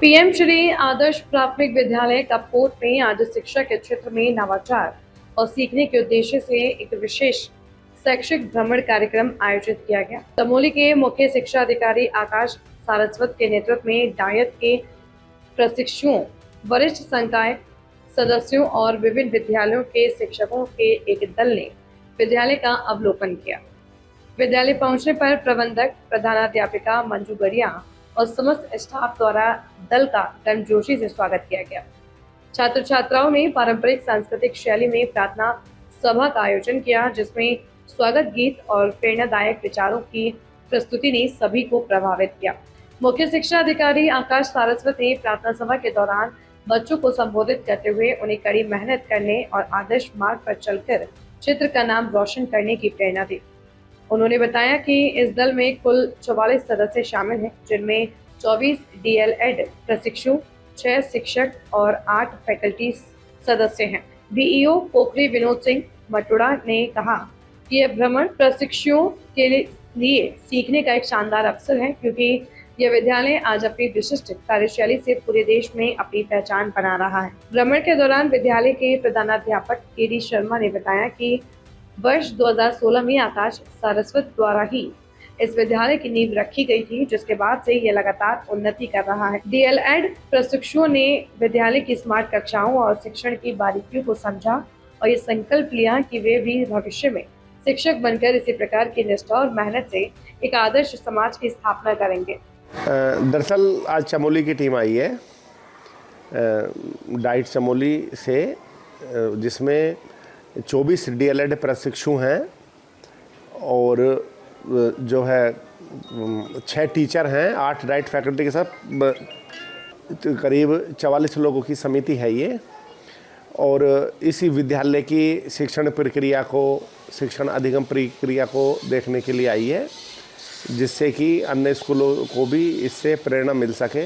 PM Shri आदर्श प्राथमिक विद्यालय कपकोट में आज शिक्षा के क्षेत्र में नवाचार और सीखने के उद्देश्य से एक विशेष शैक्षिक भ्रमण कार्यक्रम आयोजित किया गया। चमोली के मुख्य शिक्षा अधिकारी आकाश सारस्वत के नेतृत्व में डायट के प्रशिक्षुओं, वरिष्ठ संकाय सदस्यों और विभिन्न विद्यालयों के शिक्षकों के एक दल ने विद्यालय का अवलोकन किया। विद्यालय पहुंचने पर प्रबंधक, प्रधानाध्यापिका मंजू गड़िया और समस्त स्टाफ द्वारा दल का गर्मजोशी से स्वागत किया गया। छात्र छात्राओं ने पारंपरिक सांस्कृतिक शैली में प्रार्थना सभा का आयोजन किया, जिसमें स्वागत गीत और प्रेरणादायक विचारों की प्रस्तुति ने सभी को प्रभावित किया। मुख्य शिक्षा अधिकारी आकाश सारस्वत ने प्रार्थना सभा के दौरान बच्चों को संबोधित करते हुए उन्हें कड़ी मेहनत करने और आदर्श मार्ग पर चलकर क्षेत्र का नाम रोशन करने की प्रेरणा दी। उन्होंने बताया कि इस दल में कुल 44 सदस्य शामिल हैं, जिनमें 24 डीएलएड प्रशिक्षु, 6 शिक्षक और 8 फैकल्टी सदस्य हैं। बीईओ पोखरी विनोद सिंह मटुड़ा ने कहा कि यह भ्रमण प्रशिक्षुओं के लिए सीखने का एक शानदार अवसर है, क्योंकि यह विद्यालय आज अपनी विशिष्ट कार्यशैली से पूरे देश में अपनी पहचान बना रहा है। भ्रमण के दौरान विद्यालय के प्रधानाध्यापक केडी शर्मा ने बताया कि वर्ष 2016 में आकाश सारस्वत द्वारा ही इस विद्यालय की नींव रखी गई थी, जिसके बाद से यह लगातार उन्नति कर रहा है। डीएलएड प्रशिक्षुओं ने विद्यालय की स्मार्ट कक्षाओं और शिक्षण की बारीकियों को समझा और ये संकल्प लिया कि वे भी भविष्य में शिक्षक बनकर इसी प्रकार की निष्ठा और मेहनत से एक आदर्श समाज की स्थापना करेंगे। दरअसल आज चमोली की टीम आई है डाइट चमोली से, जिसमें 24 डीएलएड प्रशिक्षु हैं और जो है 6 टीचर हैं, 8 डाइट फैकल्टी के साथ करीब 44 लोगों की समिति है ये। और इसी विद्यालय की शिक्षण प्रक्रिया को, शिक्षण अधिगम प्रक्रिया को देखने के लिए आई है, जिससे कि अन्य स्कूलों को भी इससे प्रेरणा मिल सके।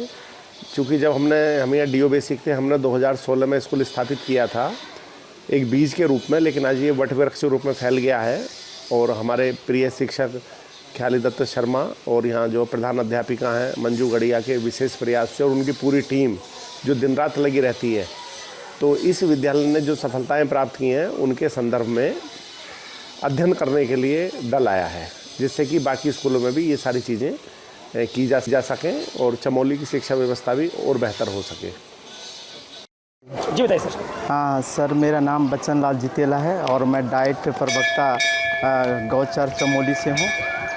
क्योंकि जब हम यहाँ डीओ बेसिक थे, हमने 2016 में स्कूल स्थापित किया था एक बीज के रूप में, लेकिन आज ये वटवृक्ष के रूप में फैल गया है। और हमारे प्रिय शिक्षक ख्याली दत्त शर्मा और यहाँ जो प्रधान अध्यापिका हैं मंजू गड़िया के विशेष प्रयास से और उनकी पूरी टीम जो दिन रात लगी रहती है, तो इस विद्यालय ने जो सफलताएं प्राप्त की हैं उनके संदर्भ में अध्ययन करने के लिए दल आया है, जिससे कि बाकी स्कूलों में भी ये सारी चीज़ें की जा सकें और चमोली की शिक्षा व्यवस्था भी और बेहतर हो सके। जी बताइए सर। हाँ सर, मेरा नाम बच्चन लाल जितेला है और मैं डाइट प्रवक्ता गौचर चमोली से हूँ।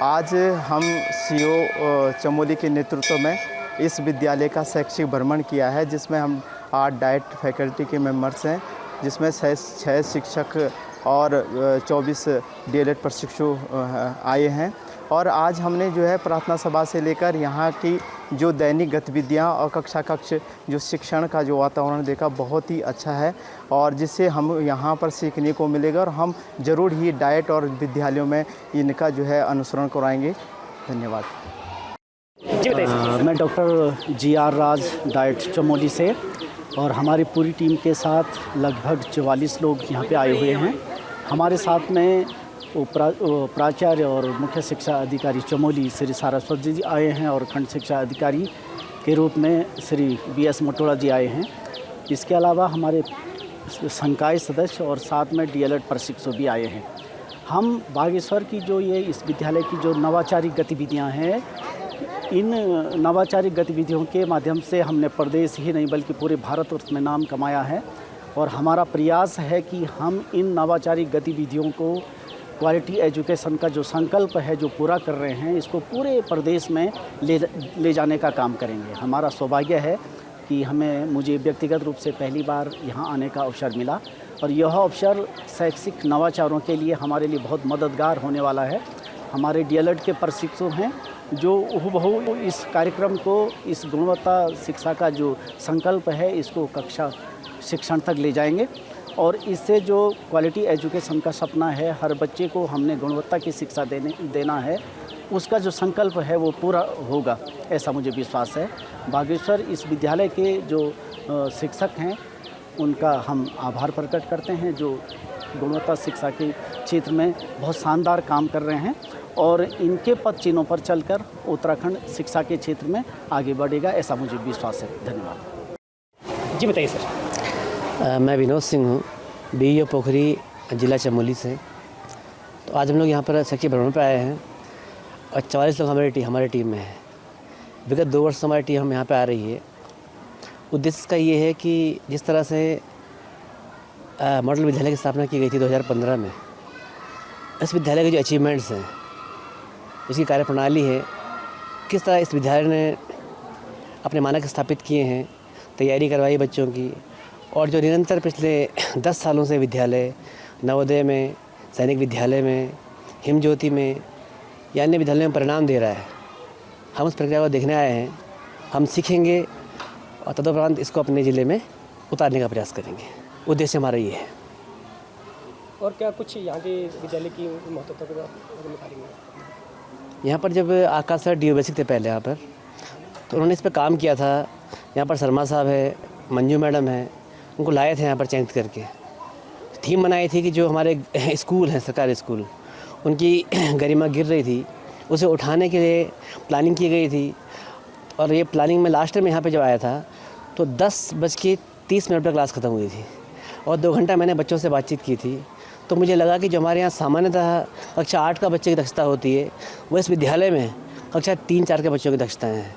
आज हम सीओ चमोली के नेतृत्व में इस विद्यालय का शैक्षिक भ्रमण किया है, जिसमें हम 8 डाइट फैकल्टी के मेंबर्स हैं, जिसमें 6 शिक्षक और 24 डीएलएड प्रशिक्षु आए हैं। और आज हमने जो है प्रार्थना सभा से लेकर यहाँ की जो दैनिक गतिविधियाँ और कक्ष जो शिक्षण का जो वातावरण देखा, बहुत ही अच्छा है और जिससे हम यहाँ पर सीखने को मिलेगा और हम ज़रूर ही डाइट और विद्यालयों में इनका जो है अनुसरण कराएंगे। धन्यवाद। मैं डॉक्टर GR राज डाइट चमोली से, और हमारी पूरी टीम के साथ लगभग 44 लोग यहाँ पे आए हुए हैं। हमारे साथ में प्राचार्य और मुख्य शिक्षा अधिकारी चमोली श्री सारस्वत जी आए हैं और खंड शिक्षा अधिकारी के रूप में श्री BS मटोड़ा जी आए हैं। इसके अलावा हमारे संकाय सदस्य और साथ में डीएलएड प्रशिक्षु भी आए हैं। हम बागेश्वर की जो ये इस विद्यालय की जो नवाचारी गतिविधियां हैं, इन नवाचारी गतिविधियों के माध्यम से हमने प्रदेश ही नहीं बल्कि पूरे भारतवर्ष में नाम कमाया है। और हमारा प्रयास है कि हम इन नवाचारी गतिविधियों को, क्वालिटी एजुकेशन का जो संकल्प है जो पूरा कर रहे हैं, इसको पूरे प्रदेश में ले जाने का काम करेंगे। हमारा सौभाग्य है कि मुझे व्यक्तिगत रूप से पहली बार यहाँ आने का अवसर मिला और यह अवसर शैक्षिक नवाचारों के लिए हमारे लिए बहुत मददगार होने वाला है। हमारे डीएलएड के प्रशिक्षु हैं जो हूबहू इस कार्यक्रम को, इस गुणवत्ता शिक्षा का जो संकल्प है, इसको कक्षा शिक्षण तक ले जाएंगे और इससे जो क्वालिटी एजुकेशन का सपना है, हर बच्चे को हमने गुणवत्ता की शिक्षा देना है, उसका जो संकल्प है वो पूरा होगा, ऐसा मुझे विश्वास है। बागेश्वर इस विद्यालय के जो शिक्षक हैं उनका हम आभार प्रकट करते हैं, जो गुणवत्ता शिक्षा के क्षेत्र में बहुत शानदार काम कर रहे हैं और इनके पद चिन्हों पर चलकर उत्तराखंड शिक्षा के क्षेत्र में आगे बढ़ेगा, ऐसा मुझे विश्वास है। धन्यवाद। जी बताइए सर। मैं विनोद सिंह हूँ, BEO पोखरी, जिला चमोली से। तो आज हम लोग यहाँ पर शैक्षिक भ्रमण पर आए हैं और 44 लोग हमारे टीम में हैं। विगत 2 वर्ष से हमारी टीम हम यहाँ पे आ रही है। उद्देश्य इसका ये है कि जिस तरह से मॉडल विद्यालय की स्थापना की गई थी 2015 में, इस विद्यालय के जो अचीवमेंट्स हैं, इसकी कार्यप्रणाली है, किस तरह इस विद्यालय ने अपने मानक स्थापित किए हैं, तैयारी करवाई बच्चों की, और जो निरंतर पिछले 10 सालों से विद्यालय नवोदय में, सैनिक विद्यालय में, हिमज्योति में या अन्य विद्यालयों में परिणाम दे रहा है, हम उस प्रक्रिया को देखने आए हैं। हम सीखेंगे और तदुपरांत इसको अपने ज़िले में उतारने का प्रयास करेंगे। उद्देश्य हमारा ये है। और क्या कुछ यहाँ के विद्यालय की महत्वता को बताएंगे? यहाँ पर जब आकाश सर DO बेसिक थे पहले यहाँ पर, तो उन्होंने इस पर काम किया था। यहाँ पर शर्मा साहब है, मंजू मैडम है, उनको लाए थे यहाँ पर चयनित करके। थीम बनाई थी कि जो हमारे स्कूल हैं, सरकारी स्कूल, उनकी गरिमा गिर रही थी, उसे उठाने के लिए प्लानिंग की गई थी। और ये प्लानिंग में लास्ट में यहाँ पे जब आया था तो 10:30 पर क्लास ख़त्म हुई थी और 2 घंटा मैंने बच्चों से बातचीत की थी। तो मुझे लगा कि जो हमारे यहाँ सामान्यतः कक्षा 8 का बच्चे की दक्षता होती है, वो इस विद्यालय में कक्षा 3-4 के बच्चों की दक्षताएँ हैं।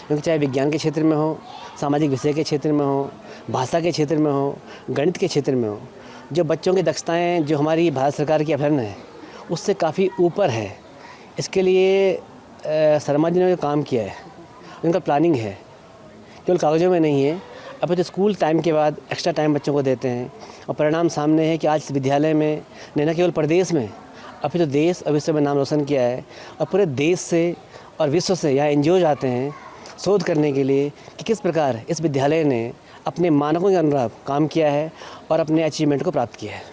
क्योंकि चाहे विज्ञान के क्षेत्र में हो, सामाजिक विषय के क्षेत्र में हो, भाषा के क्षेत्र में हो, गणित के क्षेत्र में हो, जो बच्चों की दक्षताएँ जो हमारी भारत सरकार की अभियान है उससे काफ़ी ऊपर है। इसके लिए शर्मा जी ने जो काम किया है, उनका प्लानिंग है, केवल कागज़ों में नहीं है। अब तो स्कूल टाइम के बाद एक्स्ट्रा टाइम बच्चों को देते हैं और परिणाम सामने है कि आज इस विद्यालय में न केवल प्रदेश में, अभी तो देश और विश्व में नाम रोशन किया है। और पूरे देश से और विश्व से यहाँ NGOs आते हैं शोध करने के लिए कि किस प्रकार इस विद्यालय ने अपने मानकों के अनुरूप काम किया है और अपने अचीवमेंट को प्राप्त किया है।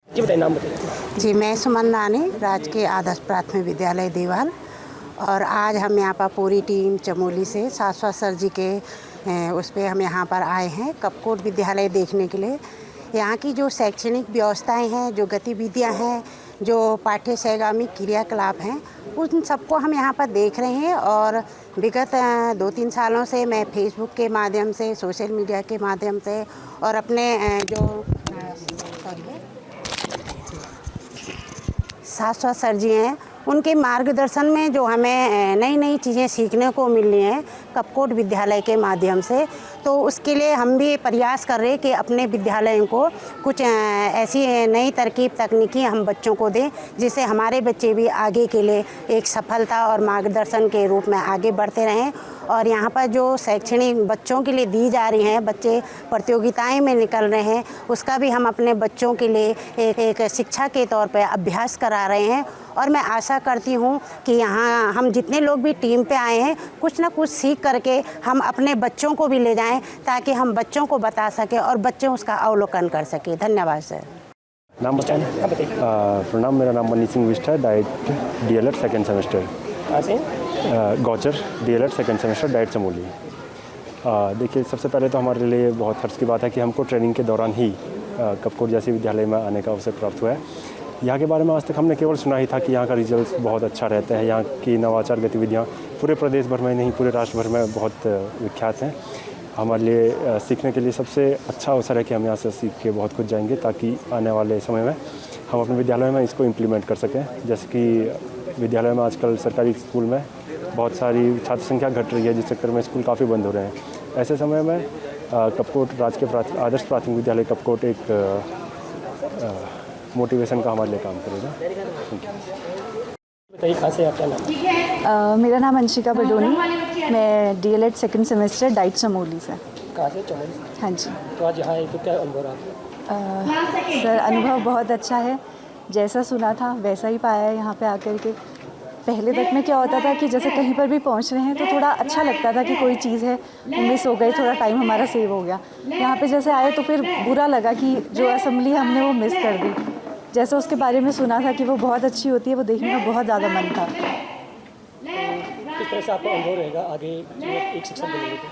जी बताइए, नाम बताइए। जी, मैं सुमन रानी, राजकीय आदर्श प्राथमिक विद्यालय देवाल। और आज हम यहाँ पर पूरी टीम चमोली से शाश्वत सर जी के उस पर हम यहाँ पर आए हैं कपकोट विद्यालय देखने के लिए। यहाँ की जो शैक्षणिक व्यवस्थाएं हैं, जो गतिविधियाँ हैं, जो पाठ्य सहगामी क्रियाकलाप हैं, उन सबको हम यहाँ पर देख रहे हैं। और विगत 2-3 सालों से मैं फेसबुक के माध्यम से, सोशल मीडिया के माध्यम से और अपने जो शाश्वत सर जी हैं, उनके मार्गदर्शन में जो हमें नई नई चीज़ें सीखने को मिल रही हैं कपकोट विद्यालय के माध्यम से, तो उसके लिए हम भी प्रयास कर रहे हैं कि अपने विद्यालयों को कुछ ऐसी नई तरकीब तकनीकी हम बच्चों को दें, जिससे हमारे बच्चे भी आगे के लिए एक सफलता और मार्गदर्शन के रूप में आगे बढ़ते रहें। और यहाँ पर जो शैक्षणिक बच्चों के लिए दी जा रही हैं, बच्चे प्रतियोगिताएं में निकल रहे हैं, उसका भी हम अपने बच्चों के लिए एक शिक्षा के तौर पर अभ्यास करा रहे हैं। और मैं आशा करती हूँ कि यहाँ हम जितने लोग भी टीम पे आए हैं, कुछ ना कुछ सीख करके हम अपने बच्चों को भी ले जाएं, ताकि हम बच्चों को बता सकें और बच्चे उसका अवलोकन कर सकें। धन्यवाद सर। नाम बताएं। प्रणाम, मेरा नाम मनीष सिंह विष्ट है, डाइट DLED 2nd सेमेस्टर। कहाँ से? Gauchar DLED 2nd semester, diet Chamoli. देखिए, सबसे पहले तो हमारे लिए बहुत हर्ष की बात है कि हमको ट्रेनिंग के दौरान ही कपकोट जैसे विद्यालय में आने का अवसर प्राप्त हुआ है। यहाँ के बारे में आज तक हमने केवल सुना ही था कि यहाँ का रिजल्ट बहुत अच्छा रहता है। यहाँ की नवाचार गतिविधियाँ पूरे प्रदेश भर में नहीं, पूरे राष्ट्र भर में बहुत विख्यात हैं। हमारे लिए सीखने के लिए सबसे अच्छा अवसर है कि हम यहाँ से सीख के बहुत कुछ जाएंगे, ताकि आने वाले समय में हम अपने विद्यालय में इसको इम्प्लीमेंट कर सकें। जैसे कि विद्यालय में आजकल सरकारी स्कूल में बहुत सारी छात्र संख्या घट रही है, जिस चक्कर में स्कूल काफ़ी बंद हो रहे हैं। ऐसे समय में कपकोट राजकीय आदर्श प्राथमिक विद्यालय कपकोट एक मोटिवेशन का हमारे लिए काम करेगा। बताइए, कहाँ से आपका नाम? मेरा नाम अंशिका बडोनी, मैं DLED 2nd semester diet Chamoli से। कहाँ से? चमोली से। हाँ जी। तो आज यहाँ तो क्या अनुभव रहा? सर, अनुभव बहुत अच्छा है। जैसा सुना था वैसा ही पाया है यहाँ पे आकर के। पहले तक में क्या होता था कि जैसे कहीं पर भी पहुँच रहे हैं तो थोड़ा अच्छा लगता था कि कोई चीज़ है मिस हो गई, थोड़ा टाइम हमारा सेव हो गया। यहाँ पे जैसे आए तो फिर बुरा लगा कि जो असेंबली हमने वो मिस कर दी। जैसे उसके बारे में सुना था कि वो बहुत अच्छी होती है, वो देखने का बहुत ज़्यादा मन था। किस तरह से आपका अनुभव रहेगा आगे एक शिक्षक बनेंगे तो?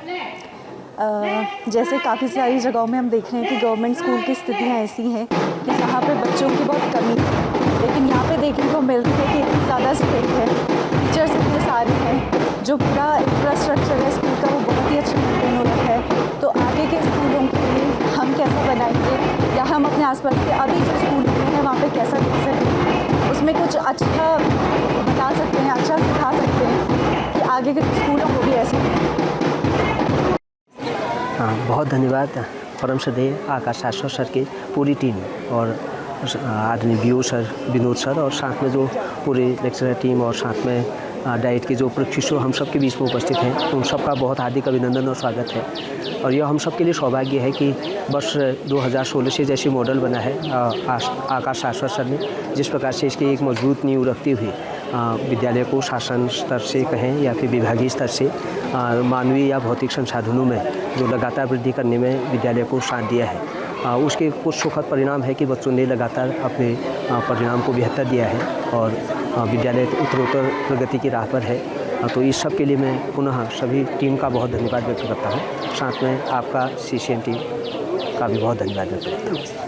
जैसे काफ़ी सारी जगहों में हम देख रहे हैं कि गवर्नमेंट स्कूल की स्थितियाँ ऐसी हैं कि जहाँ पे बच्चों की बहुत कमी है। लेकिन यहाँ पे देखने को मिलती है कि इतनी ज़्यादा स्ट्रिक्ट है, टीचर्स इतने सारे हैं, जो पूरा इंफ्रास्ट्रक्चर है स्कूल का वो बहुत ही अच्छा मेंटेन हो रखा है। तो आगे के स्कूलों के लिए हम कैसा बनाएंगे या हम अपने आसपास के अभी जो स्कूल हैं वहाँ पे कैसा देख सकते हैं, उसमें कुछ अच्छा बता सकते हैं, अच्छा सिखा सकते हैं कि आगे के स्कूलों को भी ऐसे। बहुत धन्यवाद परम श्रद्धेय आकाश शाश्वत सर की पूरी टीम और आदरणीय बीओ सर, विनोद सर और साथ में जो पूरी लेक्चरर टीम और साथ में डाइट के जो प्रशिक्षु हम सब के बीच में उपस्थित हैं, उन सबका बहुत हार्दिक अभिनंदन और स्वागत है। और यह हम सब के लिए सौभाग्य है कि वर्ष 2016 से जैसे मॉडल बना है आकाश शाश्वत सर ने, जिस प्रकार से इसकी एक मजबूत नींव रखती हुई विद्यालय को शासन स्तर से कहें या फिर विभागीय स्तर से मानवीय या भौतिक संसाधनों में जो लगातार वृद्धि करने में विद्यालय को साथ दिया है, उसके कुछ सुखद परिणाम है कि बच्चों ने लगातार अपने परिणाम को बेहतर दिया है और विद्यालय उत्तरोत्तर प्रगति की राह पर है। तो इस सब के लिए मैं पुनः सभी टीम का बहुत धन्यवाद व्यक्त करता हूँ, साथ में आपका CCN टीम का भी बहुत धन्यवाद व्यक्त करता हूँ।